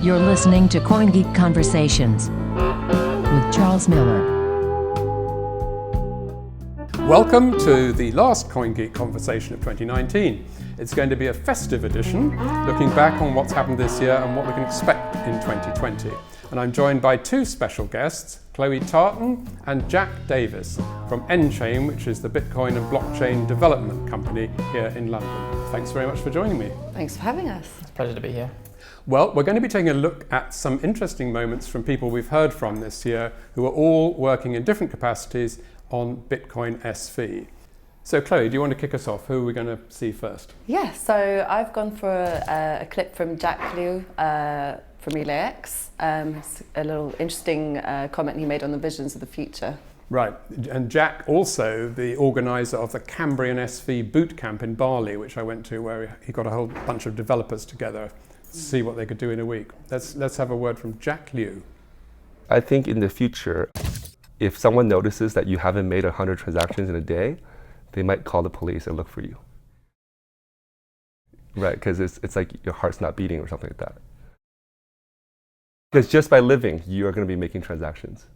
You're listening to CoinGeek Conversations with Charles Miller. Welcome to the last CoinGeek Conversation of 2019. It's going to be a festive edition, looking back on what's happened this year and what we can expect in 2020. And I'm joined by two special guests, Chloe Tartan and Jack Davies from nChain, which is the Bitcoin and blockchain development company here in London. Thanks very much for joining me. Thanks for having us. It's a pleasure to be here. Well, we're going to be taking a look at some interesting moments from people we've heard from this year who are all working in different capacities on Bitcoin SV. So Chloe, do you want to kick us off? Who are we going to see first? Yeah, so I've gone for a clip from Jack Liu from RelayX. It's a little interesting comment he made on the visions of the future. Right, and Jack also the organiser of the Cambrian SV bootcamp in Bali, which I went to, where he got a whole bunch of developers together to see what they could do in a week. Let's have a word from Jack Liu. I think in the future, if someone notices that you haven't made 100 transactions in a day, they might call the police and look for you. Right, because it's like your heart's not beating or something like that. Because just by living, you are going to be making transactions.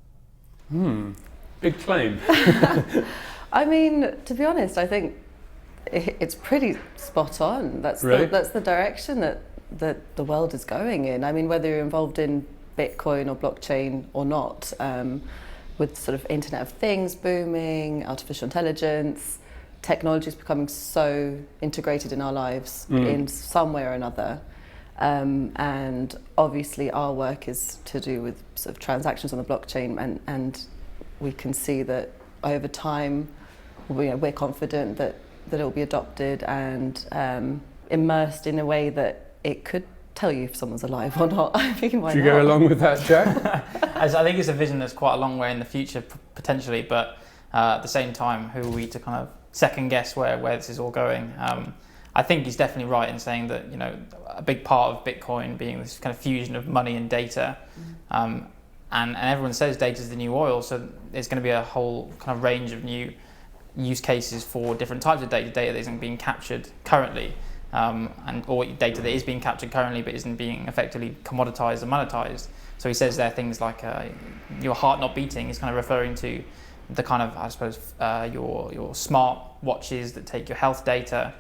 Big claim. I mean, to be honest, I think it's pretty spot on. That's really? that's the direction that the world is going in. I mean, whether you're involved in Bitcoin or blockchain or not, with sort of Internet of Things booming, artificial intelligence, technology is becoming so integrated in our lives in some way or another. And obviously our work is to do with sort of transactions on the blockchain, and we can see that over time we're confident that it will be adopted and immersed in a way that it could tell you if someone's alive or not. I mean, why Do you not? go along with that, Jack? I think it's a vision that's quite a long way in the future, potentially, but at the same time, who are we to kind of second guess where this is all going? I think he's definitely right in saying that, you know, a big part of Bitcoin being this kind of fusion of money and data, and everyone says data is the new oil, so there's going to be a whole kind of range of new use cases for different types of data that isn't being captured currently. Or data that is being captured currently but isn't being effectively commoditized and monetized. So he says there things like your heart not beating is kind of referring to the kind of, I suppose, your smart watches that take your health data,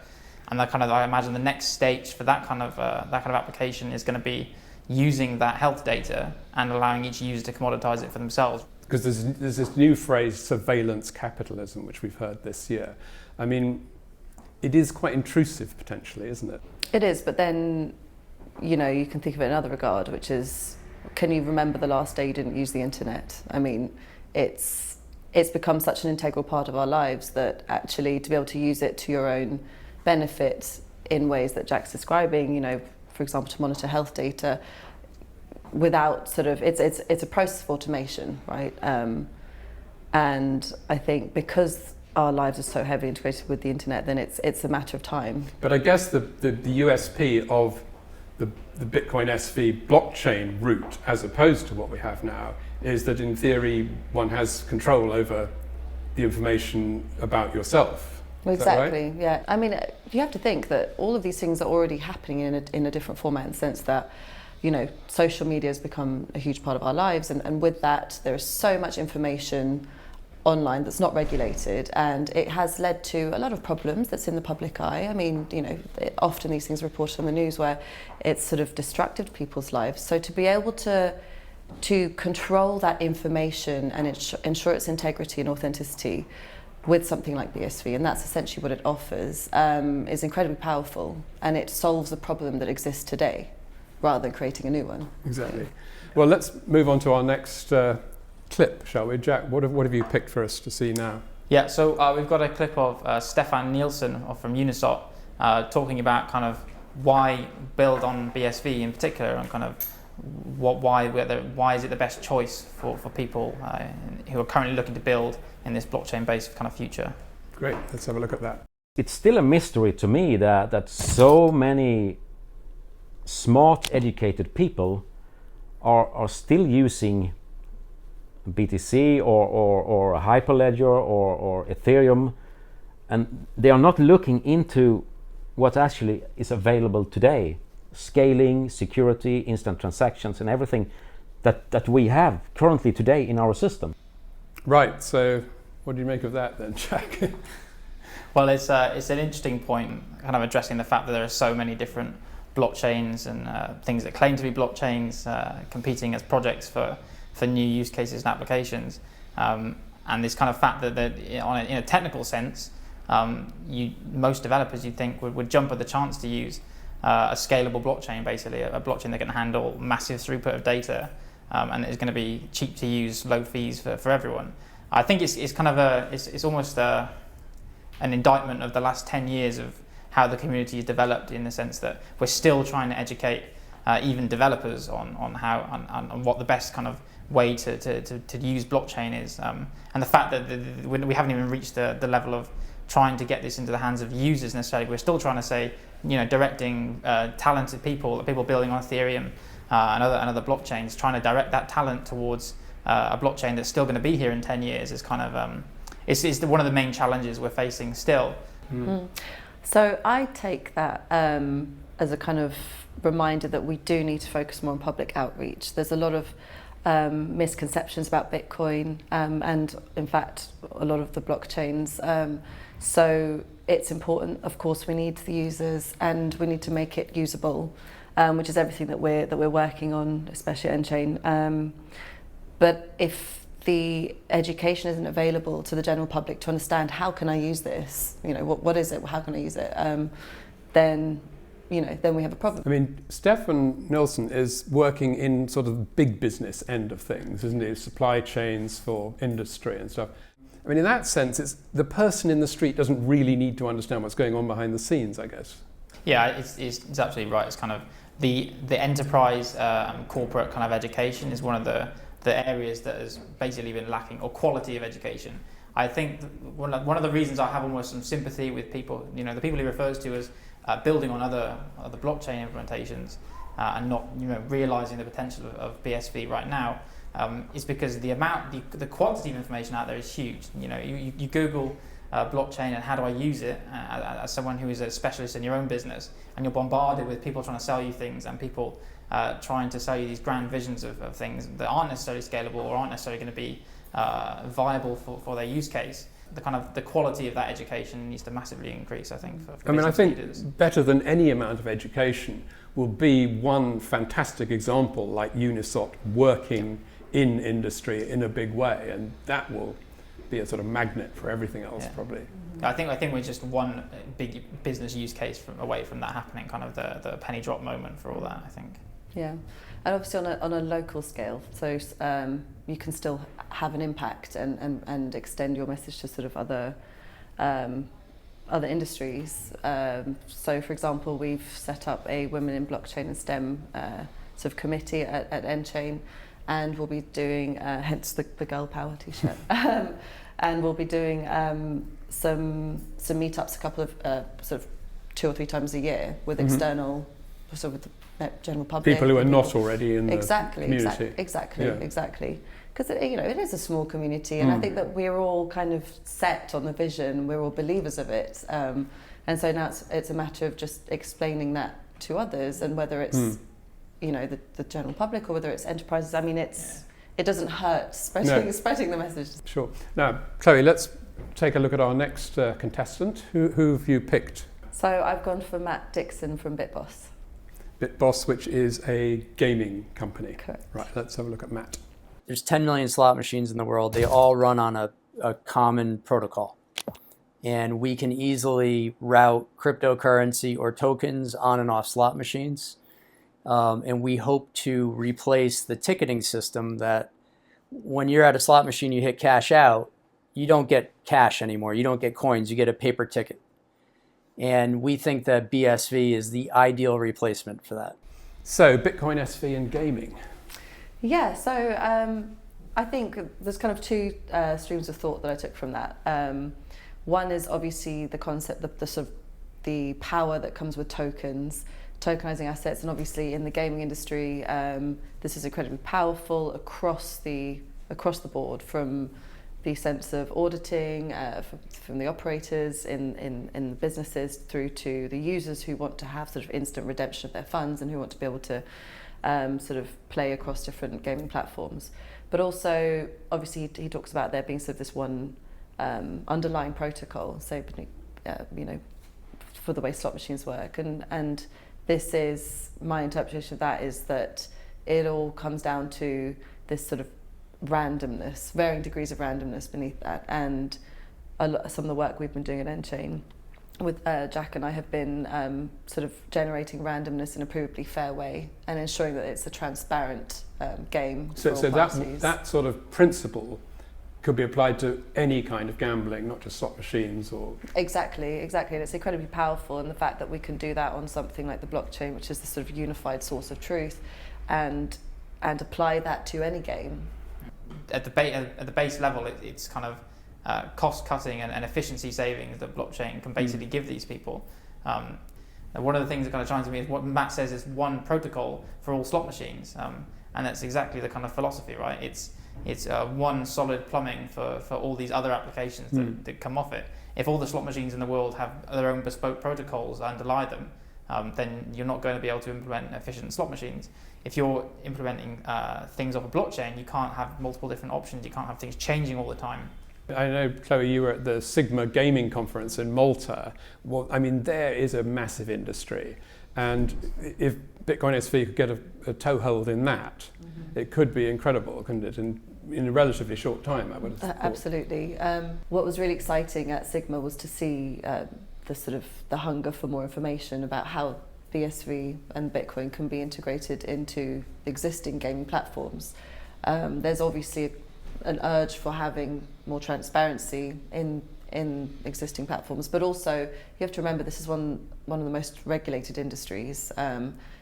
and that kind of, I imagine the next stage for that kind of application is going to be using that health data and allowing each user to commoditize it for themselves. Because there's this new phrase, surveillance capitalism, which we've heard this year. I mean, it is quite intrusive potentially, isn't it? It is, but then, you know, you can think of it in another regard, which is, can you remember the last day you didn't use the internet? I mean, it's become such an integral part of our lives that actually to be able to use it to your own benefit in ways that Jack's describing, you know, for example, to monitor health data without sort of, it's a process of automation, right? And I think because our lives are so heavily integrated with the internet, then it's a matter of time. But I guess the USP of the Bitcoin SV blockchain route, as opposed to what we have now, is that in theory one has control over the information about yourself. Well, Is that right? exactly, yeah. I mean, you have to think that all of these things are already happening in a different format, in the sense that, you know, social media has become a huge part of our lives, and with that there is so much information online that's not regulated, and it has led to a lot of problems that's in the public eye. I mean, you know, often these things are reported on the news where it's sort of destructed people's lives. So to be able to control that information and ensure its integrity and authenticity with something like BSV, and that's essentially what it offers, is incredibly powerful, and it solves a problem that exists today rather than creating a new one. Exactly. Well, let's move on to our next clip, shall we? Jack, what have you picked for us to see now? Yeah, so we've got a clip of Stefan Nielsen from Unisot talking about kind of why build on BSV in particular, and kind of why is it the best choice for people who are currently looking to build in this blockchain-based kind of future. Great, let's have a look at that. It's still a mystery to me that so many smart, educated people are still using BTC or Hyperledger or Ethereum, and they are not looking into what actually is available today. scaling, security, instant transactions, and everything that we have currently today in our system. Right, so what do you make of that then, Jack? Well, it's an interesting point, kind of addressing the fact that there are so many different blockchains and things that claim to be blockchains competing as projects for new use cases and applications. And this kind of fact that in a technical sense, most developers you'd think would jump at the chance to use a scalable blockchain, basically a blockchain that can handle massive throughput of data and is going to be cheap to use, low fees for everyone. I think it's kind of it's almost an indictment of the last 10 years of how the community is developed, in the sense that we're still trying to educate even developers on what the best kind of way to use blockchain is, and the fact that we haven't even reached the level of trying to get this into the hands of users necessarily. We're still trying to say, directing talented people building on Ethereum and other blockchains, trying to direct that talent towards a blockchain that's still going to be here in 10 years is kind of it's one of the main challenges we're facing still. So I take that as a kind of reminder that we do need to focus more on public outreach. There's a lot of misconceptions about Bitcoin and in fact a lot of the blockchains. So it's important, of course, we need the users and we need to make it usable, which is everything that we're working on, especially at nChain. But if the education isn't available to the general public to understand how can I use this, what is it, how can I use it, then we have a problem. I mean, Stefan Nilsson is working in sort of the big business end of things, isn't he? Supply chains for industry and stuff. I mean, in that sense, it's the person in the street doesn't really need to understand what's going on behind the scenes, I guess. Yeah, it's absolutely right. It's kind of the enterprise corporate kind of education is one of the areas that has basically been lacking, or quality of education. I think one of the reasons I have almost some sympathy with people, the people he refers to as building on other blockchain implementations and not realizing the potential of BSV right now, is because the quantity of information out there is huge. You Google blockchain and how do I use it as someone who is a specialist in your own business, and you're bombarded with people trying to sell you things and people trying to sell you these grand visions of things that aren't necessarily scalable or aren't necessarily going to be viable for their use case. The quality of that education needs to massively increase, I think. I think better than any amount of education will be one fantastic example like Unisot working in industry in a big way, and that will be a sort of magnet for everything else, probably. I think we're just one big business use case away from that happening, kind of the penny drop moment for all that, I think. Yeah, and obviously on a local scale, so you can still have an impact and extend your message to sort of other industries. So, for example, we've set up a Women in Blockchain and STEM sort of committee at nChain, and we'll be doing, hence the girl power t-shirt, and we'll be doing some meetups, a couple of sort of 2 or 3 times a year with external, sort of the general public. People who are not already in the community. Exactly. Because it is a small community, and I think that we're all kind of set on the vision. We're all believers of it, and so now it's a matter of just explaining that to others, and whether it's the general public or whether it's enterprises. I mean, it doesn't hurt spreading the message. Sure. Now, Chloe, let's take a look at our next contestant. Who have you picked? So I've gone for Matt Dixon from BitBoss. BitBoss, which is a gaming company. Correct. Right, let's have a look at Matt. There's 10 million slot machines in the world. They all run on a common protocol. And we can easily route cryptocurrency or tokens on and off slot machines. And we hope to replace the ticketing system that when you're at a slot machine, you hit cash out, you don't get cash anymore. You don't get coins, you get a paper ticket. And we think that BSV is the ideal replacement for that. So, Bitcoin SV and gaming. Yeah, so I think there's kind of 2 streams of thought that I took from that. One is obviously the concept, the sort of the power that comes with tokens, tokenizing assets, and obviously in the gaming industry, this is incredibly powerful across the board, from the sense of auditing from the operators in the businesses through to the users who want to have sort of instant redemption of their funds and who want to be able to sort of play across different gaming platforms. But also, obviously, he talks about there being sort of this one underlying protocol, so for the way slot machines work, and this is my interpretation of that, is that it all comes down to this sort of randomness, varying degrees of randomness beneath that, and some of the work we've been doing at nChain with Jack and I have been sort of generating randomness in a provably fair way and ensuring that it's a transparent game for all parties. that sort of principle could be applied to any kind of gambling, not just slot machines or... Exactly, and it's incredibly powerful, and the fact that we can do that on something like the blockchain, which is the sort of unified source of truth, and apply that to any game. At the base level, it's kind of cost cutting and efficiency savings that blockchain can basically give these people. And one of the things that kind of chimes to me is what Matt says is one protocol for all slot machines, and that's exactly the kind of philosophy, right? It's one solid plumbing for all these other applications that come off it. If all the slot machines in the world have their own bespoke protocols that underlie them, then you're not going to be able to implement efficient slot machines. If you're implementing things off a blockchain, you can't have multiple different options. You can't have things changing all the time. I know, Chloe, you were at the Sigma Gaming Conference in Malta. Well, I mean, there is a massive industry. And if Bitcoin SV could get a toehold in that, it could be incredible, couldn't it? In a relatively short time, I would have thought. Absolutely. What was really exciting at Sigma was to see the hunger for more information about how BSV and Bitcoin can be integrated into existing gaming platforms. There's obviously an urge for having more transparency in existing platforms, but also you have to remember this is one of the most regulated industries.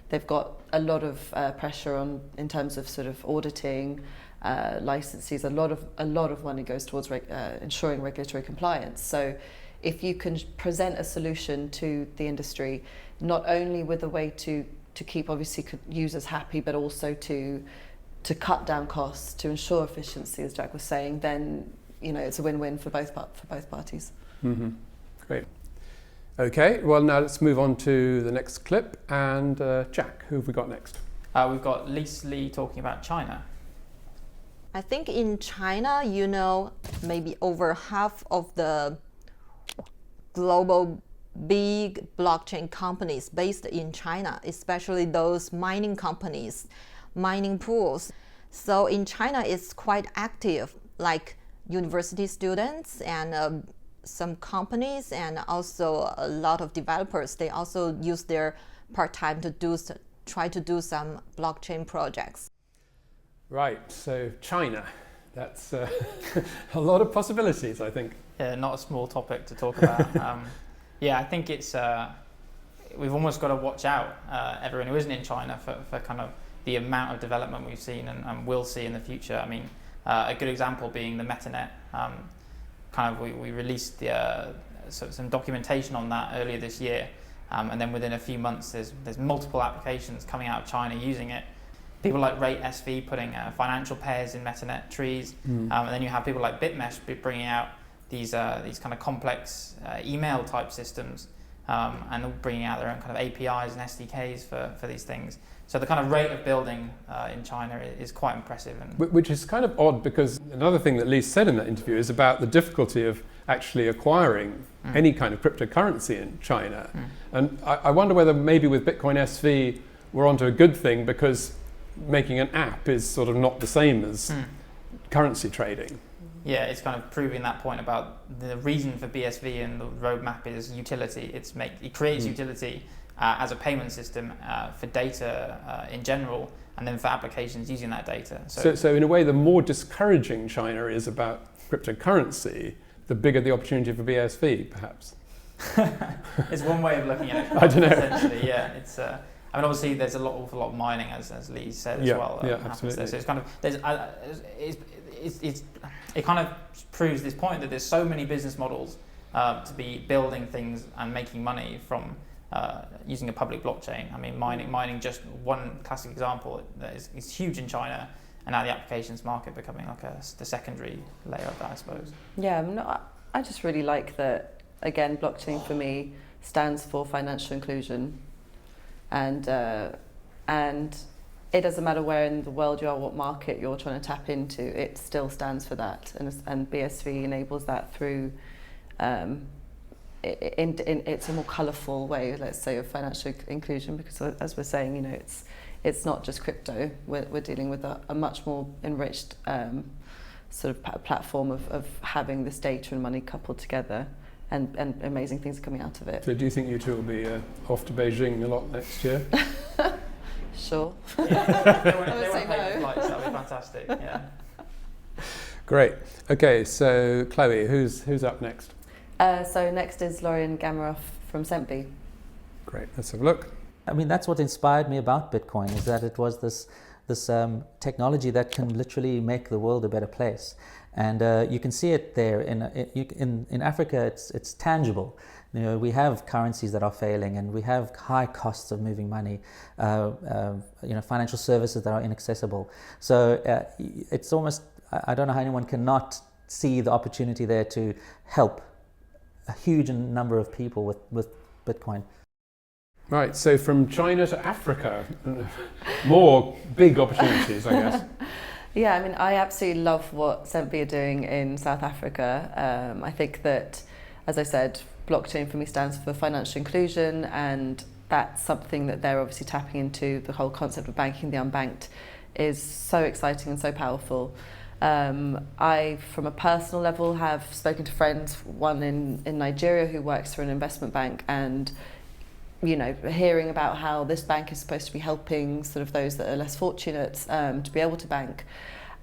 They've got a lot of pressure on in terms of sort of auditing, licenses. A lot of money goes towards ensuring regulatory compliance. So if you can present a solution to the industry, not only with a way to keep obviously users happy, but also to cut down costs, to ensure efficiency, as Jack was saying, then it's a win-win for both parties. Mm-hmm. Great. Okay, well now let's move on to the next clip. And Jack, who have we got next? We've got Lisa Lee talking about China. I think in China, maybe over half of the global big blockchain companies based in China, especially those mining companies, mining pools. So in China, it's quite active, like university students and some companies, and also a lot of developers. They also use their part-time to try to do some blockchain projects. Right, so China, that's a lot of possibilities, I think. Yeah, not a small topic to talk about. Yeah, I think it's we've almost got to watch out, everyone who isn't in China, for kind of the amount of development we've seen and will see in the future. I mean, a good example being the MetaNet. We released some documentation on that earlier this year, and then within a few months there's multiple applications coming out of China using it. People like Rate SV putting financial pairs in MetaNet trees, and then you have people like BitMesh bringing out these kind of complex email type systems, and bringing out their own kind of APIs and SDKs for these things. So the kind of rate of building in China is quite impressive. Which is kind of odd, because another thing that Lee said in that interview is about the difficulty of actually acquiring any kind of cryptocurrency in China. And I wonder whether maybe with Bitcoin SV we're onto a good thing, because making an app is sort of not the same as currency trading. Yeah, it's kind of proving that point about the reason for BSV and the roadmap is utility. It creates utility as a payment system for data in general, and then for applications using that data. So in a way, the more discouraging China is about cryptocurrency, the bigger the opportunity for BSV, perhaps. It's one way of looking at it. I don't know. Essentially, yeah. It's. I mean, obviously, there's awful lot of mining, as Lee said as well. Yeah, absolutely. So it's kind of it kind of proves this point that there's so many business models to be building things and making money from using a public blockchain. I mean, mining just one classic example that is huge in China, and now the applications market becoming like the secondary layer of that, I suppose. Yeah, I just really like that, again, blockchain for me stands for financial inclusion, and it doesn't matter where in the world you are, what market you're trying to tap into, it still stands for that, and BSV enables that through it's a more colourful way, let's say, of financial inclusion, because as we're saying, you know, it's not just crypto. We're dealing with a much more enriched sort of platform of having this data and money coupled together, and amazing things are coming out of it. So do you think you two will be off to Beijing a lot next year? Sure. Yeah. They I would want say to pay no. for flights, that'd be fantastic. Yeah. Great. Okay, so Chloe, who's up next? So next is Lauren Gamaroff from nChain. Great, let's have a look. I mean, that's what inspired me about Bitcoin, is that it was this technology that can literally make the world a better place. And you can see it there in Africa. It's tangible. You know, we have currencies that are failing, and we have high costs of moving money. You know, financial services that are inaccessible. So it's almost, I don't know how anyone cannot see the opportunity there to help a huge number of people with Bitcoin. Right, so from China to Africa, more big opportunities, I guess. Yeah, I mean, I absolutely love what nChain are doing in South Africa. I think that, as I said, blockchain for me stands for financial inclusion, and that's something that they're obviously tapping into. The whole concept of banking the unbanked is so exciting and so powerful. I, from a personal level, have spoken to friends, one in Nigeria who works for an investment bank, and you know, hearing about how this bank is supposed to be helping sort of those that are less fortunate to be able to bank,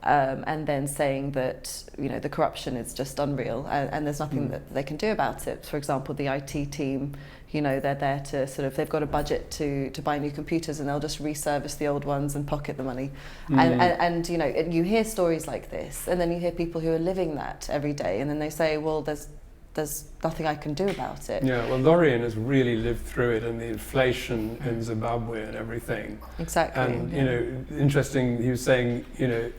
and then saying that, you know, the corruption is just unreal, and there's nothing that they can do about it. For example, the IT team, you know, they're there to sort of, they've got a budget to buy new computers, and they'll just reservice the old ones and pocket the money. And you know, you hear stories like this, and then you hear people who are living that every day, and then they say, well, there's nothing I can do about it. Yeah, well, Lorien has really lived through it, and the inflation in Zimbabwe and everything. Exactly. And, you know, interesting, he was saying, you know,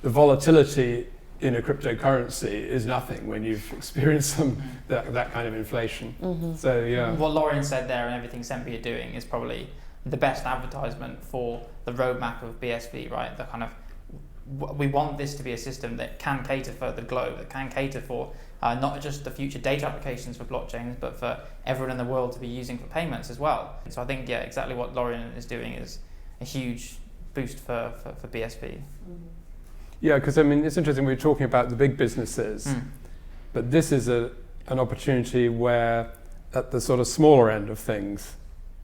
the volatility in a cryptocurrency is nothing when you've experienced that kind of inflation. So, yeah. What Lauren said there and everything nChain are doing is probably the best advertisement for the roadmap of BSV, right? The kind of, we want this to be a system that can cater for the globe, that can cater for not just the future data applications for blockchains, but for everyone in the world to be using for payments as well. So I think, yeah, exactly what Lauren is doing is a huge boost for BSV. Yeah, because I mean, it's interesting, we were talking about the big businesses, but this is an opportunity where at the sort of smaller end of things,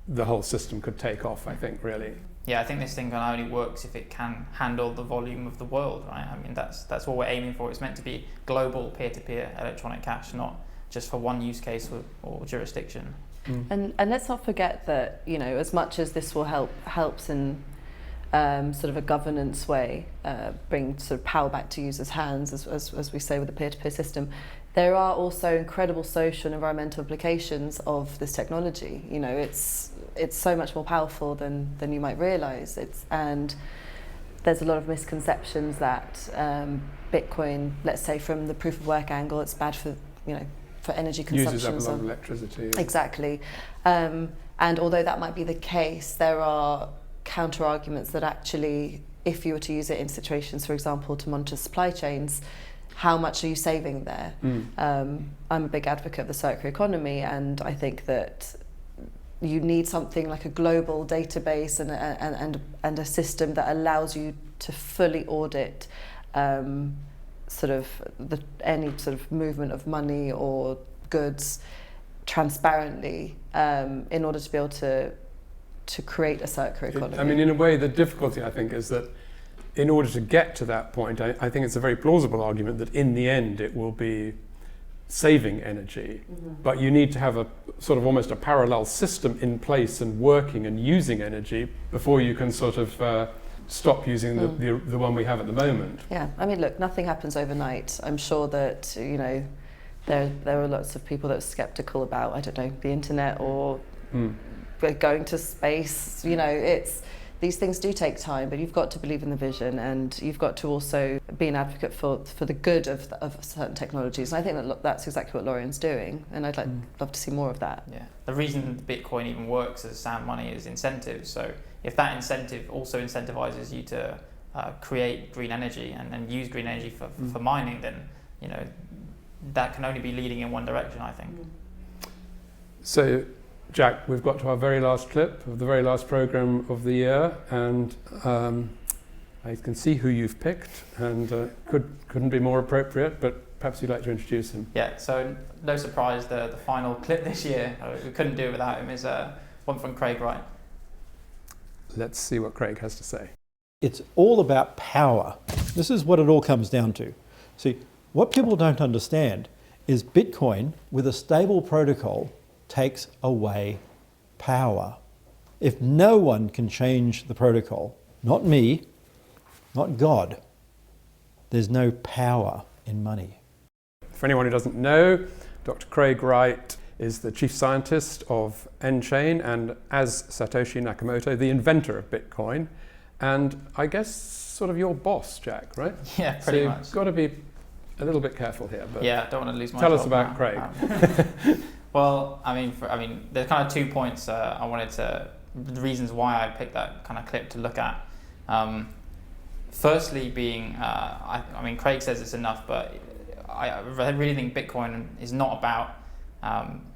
the whole system could take off, I think, really. Yeah, I think this thing only works if it can handle the volume of the world, right? I mean, that's what we're aiming for. It's meant to be global peer-to-peer electronic cash, not just for one use case or jurisdiction. And let's not forget that, you know, as much as this will helps in sort of a governance way, bring sort of power back to users' hands, as we say with the peer-to-peer system, there are also incredible social and environmental implications of this technology. You know, it's so much more powerful than you might realise. And there's a lot of misconceptions that Bitcoin, let's say from the proof of work angle, it's bad for, you know, for energy consumption. Uses up a lot of electricity. Exactly. And although that might be the case, there are counter arguments that actually, if you were to use it in situations, for example, to monitor supply chains, how much are you saving there? I'm a big advocate of the circular economy, and I think that you need something like a global database and a system that allows you to fully audit sort of any sort of movement of money or goods transparently in order to be able to create a circular economy. I mean, in a way, the difficulty, I think, is that in order to get to that point, I think it's a very plausible argument that in the end it will be saving energy, but you need to have a sort of almost a parallel system in place and working and using energy before you can sort of stop using the one we have at the moment. Yeah, I mean, look, nothing happens overnight. I'm sure that, you know, there are lots of people that are skeptical about, I don't know, the internet or going to space. You know, these things do take time, but you've got to believe in the vision, and you've got to also be an advocate for the good of certain technologies. And I think that that's exactly what Lorian's doing, and I'd love to see more of that. Yeah, the reason Bitcoin even works as sound money is incentives. So if that incentive also incentivizes you to create green energy and use green energy for mining, then that can only be leading in one direction, I think. So, Jack, we've got to our very last clip of the very last program of the year, and I can see who you've picked, and couldn't be more appropriate, but perhaps you'd like to introduce him. Yeah, so no surprise, the final clip this year, we couldn't do it without him, is one from Craig Wright. Let's see what Craig has to say. It's all about power. This is what it all comes down to. See, what people don't understand is Bitcoin with a stable protocol takes away power. If no one can change the protocol, not me, not God, there's no power in money. For anyone who doesn't know, Dr. Craig Wright is the chief scientist of nChain, and as Satoshi Nakamoto, the inventor of Bitcoin, and I guess sort of your boss, Jack, right? Yeah, pretty much. So you've got to be a little bit careful here. But yeah, don't want to lose my Tell job us about now. Craig. Well, I mean, there's kind of 2 points the reasons why I picked that kind of clip to look at. Firstly being, I mean, Craig says it's enough, but I really think Bitcoin is not about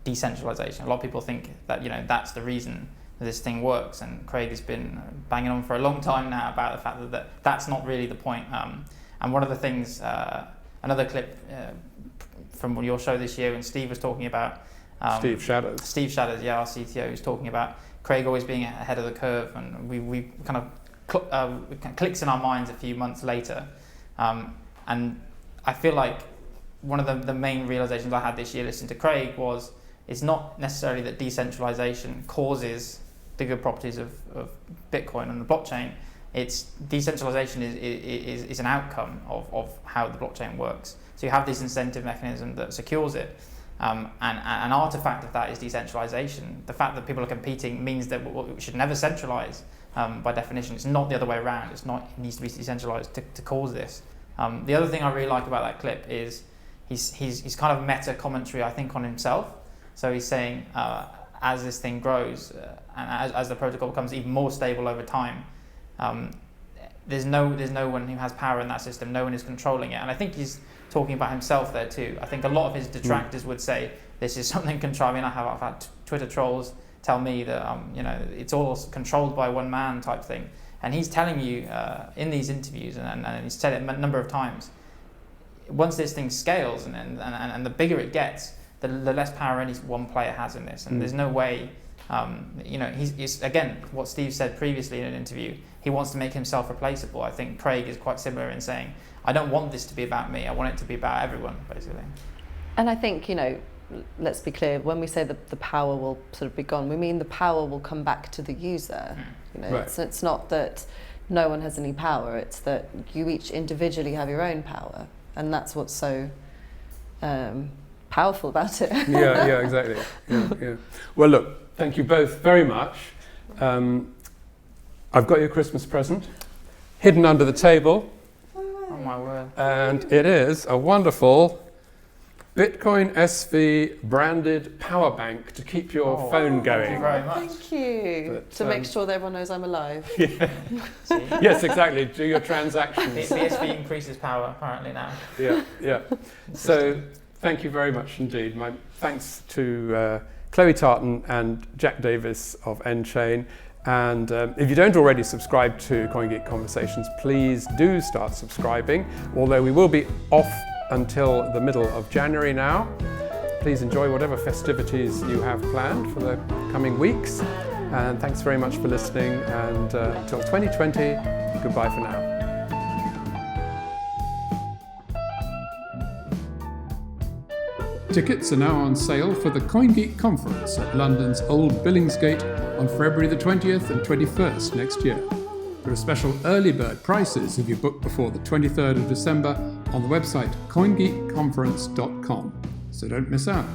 decentralization. A lot of people think that, that's the reason this thing works, and Craig has been banging on for a long time now about the fact that that's not really the point. And one of the things, another clip from your show this year when Steve was talking about Steve Shadows, yeah, our CTO, who's talking about Craig always being ahead of the curve, and we kind of clicks in our minds a few months later, and I feel like one of the main realizations I had this year listening to Craig was it's not necessarily that decentralization causes the good properties of Bitcoin and the blockchain. It's decentralization is an outcome of how the blockchain works. So you have this incentive mechanism that secures it. And an artifact of that is decentralization. The fact that people are competing means that we should never centralize by definition. It's not the other way around. It needs to be decentralized to cause this. The other thing I really like about that clip is he's kind of meta commentary, I think, on himself. So he's saying as this thing grows and as the protocol becomes even more stable over time, there's no one who has power in that system. No one is controlling it. And I think he's talking about himself there too. I think a lot of his detractors would say this is something controlled. I mean, I've had Twitter trolls tell me that it's all controlled by one man type thing. And he's telling you in these interviews, and he's said it a number of times, once this thing scales and the bigger it gets, the less power any one player has in this. And there's no way, he's again, what Steve said previously in an interview, he wants to make himself replaceable. I think Craig is quite similar in saying, I don't want this to be about me, I want it to be about everyone, basically. And I think, let's be clear, when we say that the power will sort of be gone, we mean the power will come back to the user. Right. It's not that no one has any power, it's that you each individually have your own power. And that's what's so powerful about it. yeah, exactly. Yeah. Well, look, thank you both very much. I've got your Christmas present hidden under the table. Oh my word. And it is a wonderful Bitcoin SV branded power bank to keep your phone going. Thank you very much. Thank you. But, to make sure that everyone knows I'm alive. Yeah. Yes, exactly. Do your transactions. The SV increases power apparently now. Yeah. So thank you very much indeed. My thanks to Chloe Tartan and Jack Davies of nChain. And if you don't already subscribe to CoinGeek Conversations, please do start subscribing, although we will be off until the middle of January now. Please enjoy whatever festivities you have planned for the coming weeks. And thanks very much for listening. And until 2020, goodbye for now. Tickets are now on sale for the CoinGeek Conference at London's Old Billingsgate on February the 20th and 21st next year. There are special early bird prices if you book before the 23rd of December on the website coingeekconference.com. So don't miss out.